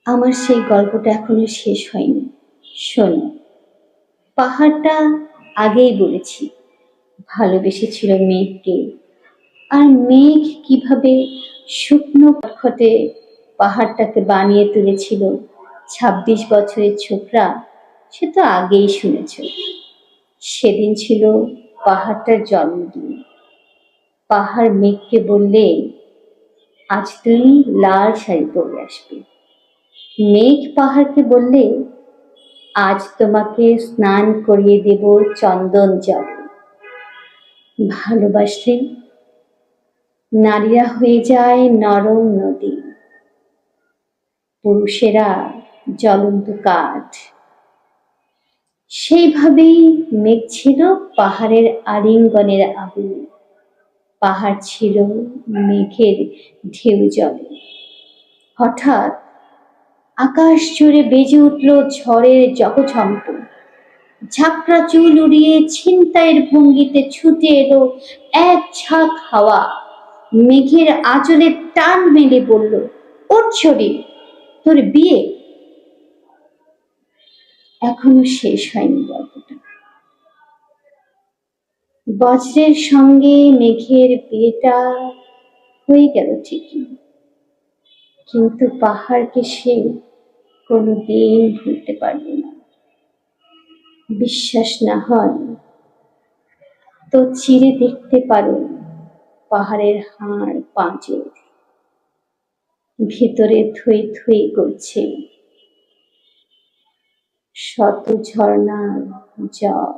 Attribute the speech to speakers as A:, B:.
A: আমার সেই গল্পটা এখনো শেষ হয়নি। শোন, পাহাড়টা আগেই বলেছি ভালোবেসেছিল মেঘকে, আর মেঘ কিভাবে শুকনো খটখটে পাহাড়টাকে বানিয়ে তুলেছিল 26 বছরের ছোকরা, সে তো আগেই শুনেছ। সেদিন ছিল পাহাড়টার জন্মদিন। পাহাড় মেঘকে বললে, আজ তুমি লাল শাড়ি পরে আসবে। মেঘ পাহাড়কে বললে, আজ তোমাকে স্নান করিয়ে দেব চন্দন জলে। ভালোবাসলে নারীরা হয়ে যায় নরম নদী, পুরুষেরা জ্বলন্ত কাঠ। সেইভাবেই মেঘ ছিল পাহাড়ের আলিঙ্গনের আগুন, পাহাড় ছিল মেঘের ঢেউ জলে। হঠাৎ আকাশ জুড়ে বেজে উঠল ঝড়ের জগঝম্প। ঝাঁকড়া চুল উড়িয়ে ছিনতাইয়ের ভঙ্গিতে ছুটে এলো এক ঝাঁক হাওয়া। মেঘের আঁচলে টান মেলে বলল, ওঠ ছড়ি, তোর বিয়ে। এখনো শেষ হয়নি গল্পটা। বজ্রের সঙ্গে মেঘের বিয়েটা হয়ে গেল ঠিকই, কিন্তু পাহাড়কে সে কোনোদিন ভুলতে পারবে না। বিশ্বাস না হয় তো চিরে দেখতে পারো পাহাড়ের হাড় পাঁজর, ভেতরে থই থই করছে শত ঝর্ণার জল।